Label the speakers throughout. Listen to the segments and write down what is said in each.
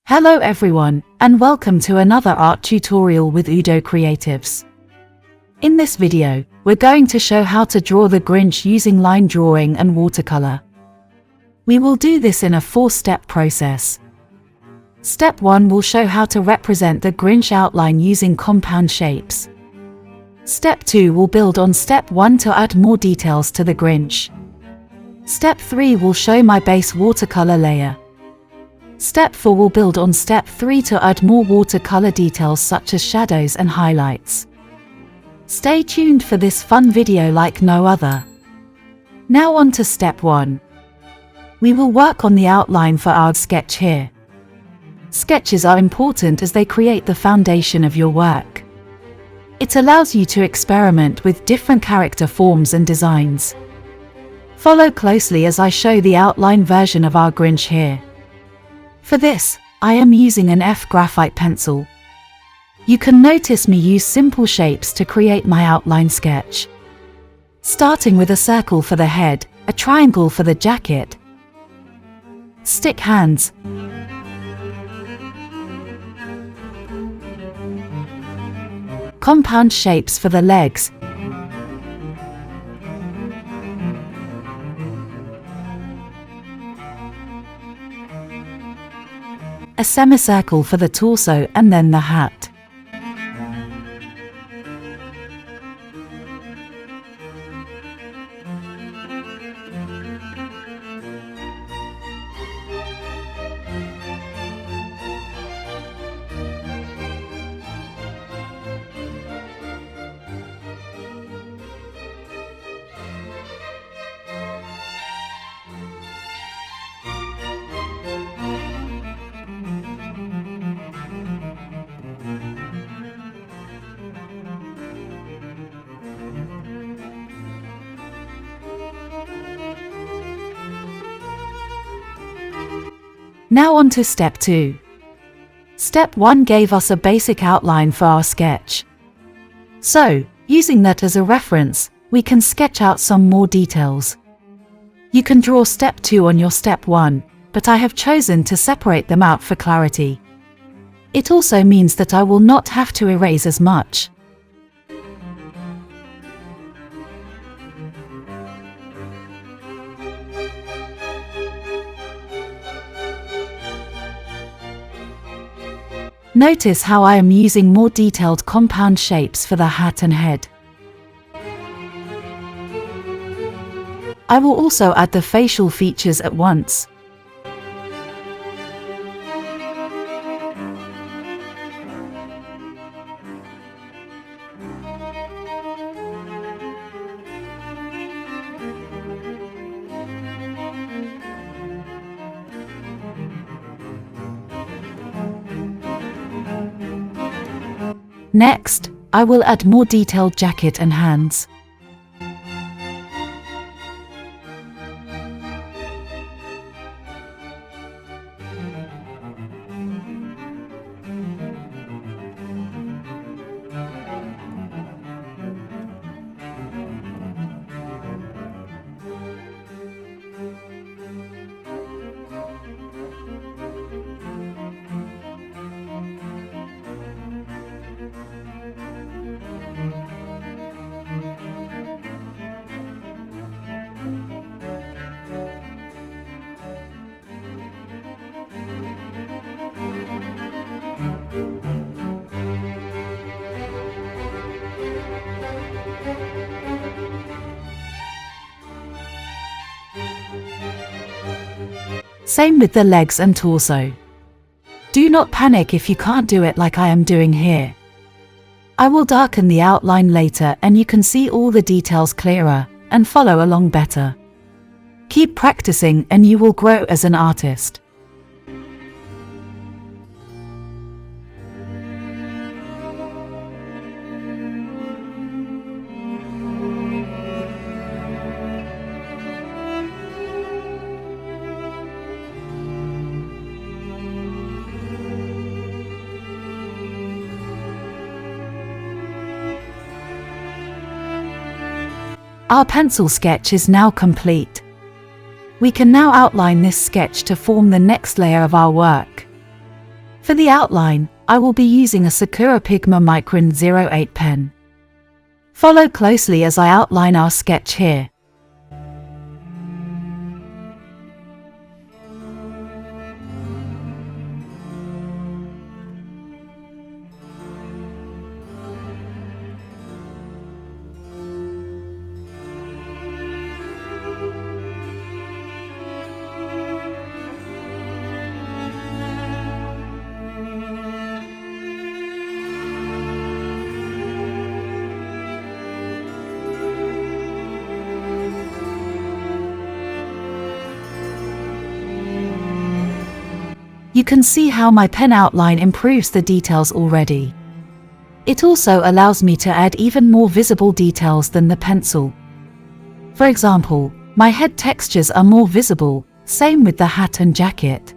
Speaker 1: Hello everyone, and welcome to another art tutorial with UdoCreatives. In this video, we're going to show how to draw the Grinch using line drawing and watercolor. We will do this in a 4-step process. Step 1 will show how to represent the Grinch outline using compound shapes. Step 2 will build on Step 1 to add more details to the Grinch. Step 3 will show my base watercolor layer. Step 4 will build on Step 3 to add more watercolor details such as shadows and highlights. Stay tuned for this fun video like no other. Now on to Step 1. We will work on the outline for our sketch here. Sketches are important as they create the foundation of your work. It allows you to experiment with different character forms and designs. Follow closely as I show the outline version of our Grinch here. For this, I am using an graphite pencil. You can notice me use simple shapes to create my outline sketch. Starting with a circle for the head, a triangle for the jacket, stick hands, compound shapes for the legs, a semicircle for the torso, and then the hat. Now on to Step 2. Step 1 gave us a basic outline for our sketch. So, using that as a reference, we can sketch out some more details. You can draw Step 2 on your Step 1, but I have chosen to separate them out for clarity. It also means that I will not have to erase as much. Notice how I am using more detailed compound shapes for the hat and head. I will also add the facial features at once. Next, I will add more detailed jacket and hands. Same with the legs and torso. Do not panic if you can't do it like I am doing here. I will darken the outline later and you can see all the details clearer and follow along better. Keep practicing and you will grow as an artist. Our pencil sketch is now complete. We can now outline this sketch to form the next layer of our work. For the outline, I will be using a Sakura Pigma Micron 08 pen. Follow closely as I outline our sketch here. You can see how my pen outline improves the details already. It also allows me to add even more visible details than the pencil. For example, my head textures are more visible, same with the hat and jacket.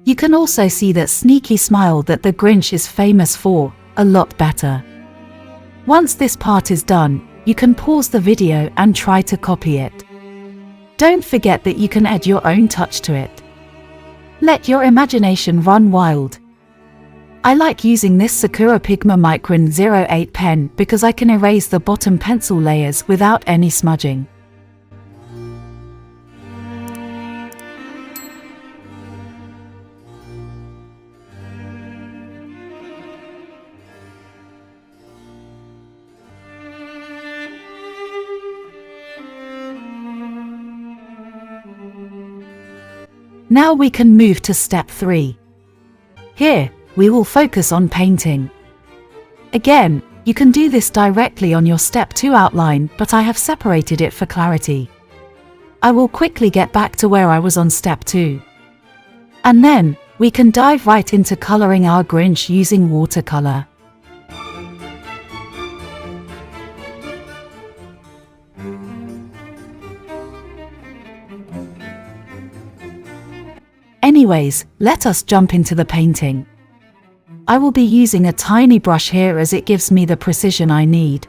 Speaker 1: You can also see that sneaky smile that the Grinch is famous for, a lot better. Once this part is done, you can pause the video and try to copy it. Don't forget that you can add your own touch to it. Let your imagination run wild. I like using this Sakura Pigma Micron 08 pen because I can erase the bottom pencil layers without any smudging. Now we can move to step 3. Here, we will focus on painting. Again, you can do this directly on your step 2 outline, but I have separated it for clarity. I will quickly get back to where I was on step 2. And then, we can dive right into coloring our Grinch using watercolor. Anyways, let us jump into the painting. I will be using a tiny brush here as it gives me the precision I need.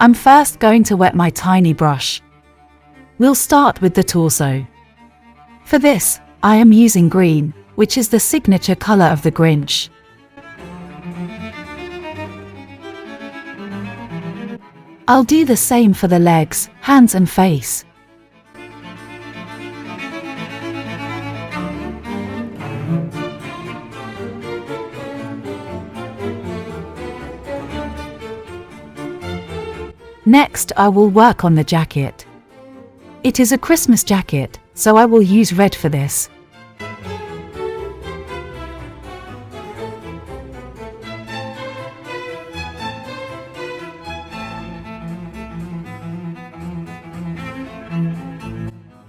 Speaker 1: I'm first going to wet my tiny brush. We'll start with the torso. For this, I am using green, which is the signature color of the Grinch. I'll do the same for the legs, hands and face. Next, I will work on the jacket. It is a Christmas jacket, so I will use red for this.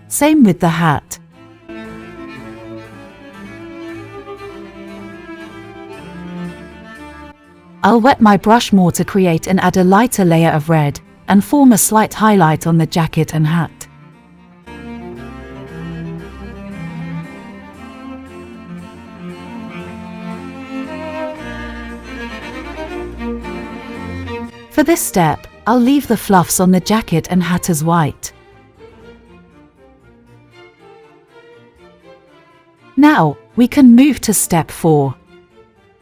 Speaker 1: Same with the hat. I'll wet my brush more to create and add a lighter layer of red, and form a slight highlight on the jacket and hat. For this step, I'll leave the fluffs on the jacket and hat as white. Now, we can move to step 4.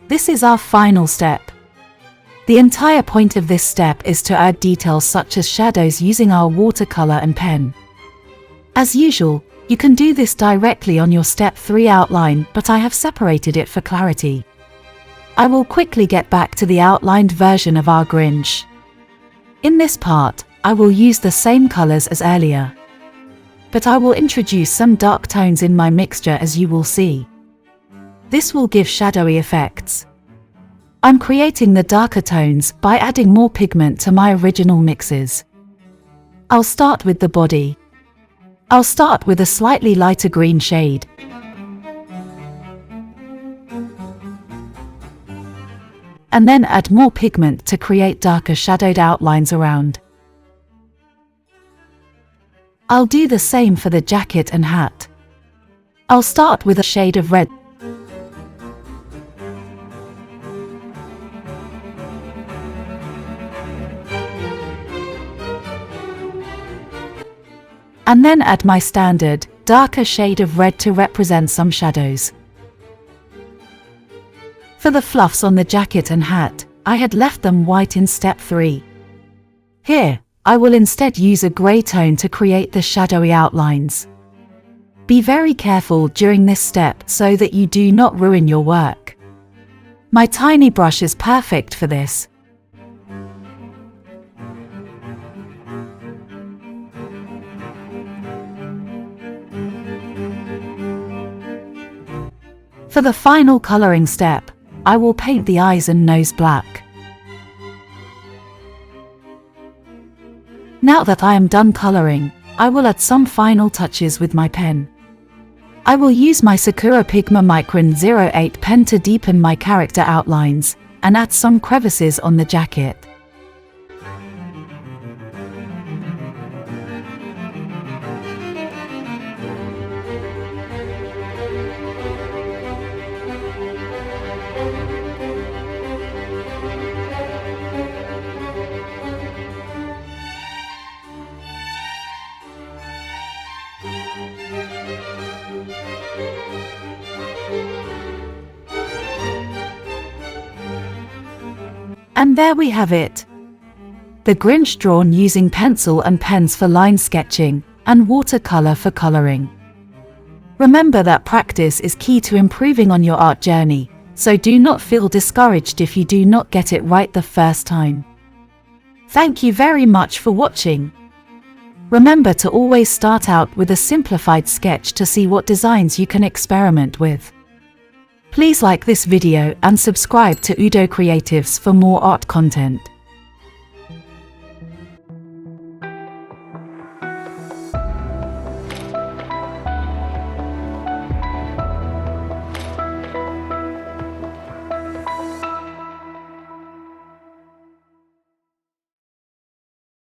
Speaker 1: This is our final step. The entire point of this step is to add details such as shadows using our watercolor and pen. As usual, you can do this directly on your step 3 outline, but I have separated it for clarity. I will quickly get back to the outlined version of our Grinch. In this part, I will use the same colors as earlier. But I will introduce some dark tones in my mixture, as you will see. This will give shadowy effects. I'm creating the darker tones by adding more pigment to my original mixes. I'll start with the body. I'll start with a slightly lighter green shade. And then add more pigment to create darker shadowed outlines around. I'll do the same for the jacket and hat. I'll start with a shade of red. And then add my standard, darker shade of red to represent some shadows. For the fluffs on the jacket and hat, I had left them white in step 3. Here, I will instead use a grey tone to create the shadowy outlines. Be very careful during this step so that you do not ruin your work. My tiny brush is perfect for this. For the final coloring step, I will paint the eyes and nose black. Now that I am done coloring, I will add some final touches with my pen. I will use my Sakura Pigma Micron 08 pen to deepen my character outlines and add some crevices on the jacket. And there we have it. The Grinch drawn using pencil and pens for line sketching and watercolor for coloring. Remember that practice is key to improving on your art journey, so do not feel discouraged if you do not get it right the first time. Thank you very much for watching. Remember to always start out with a simplified sketch to see what designs you can experiment with. Please like this video and subscribe to UdoCreatives for more art content.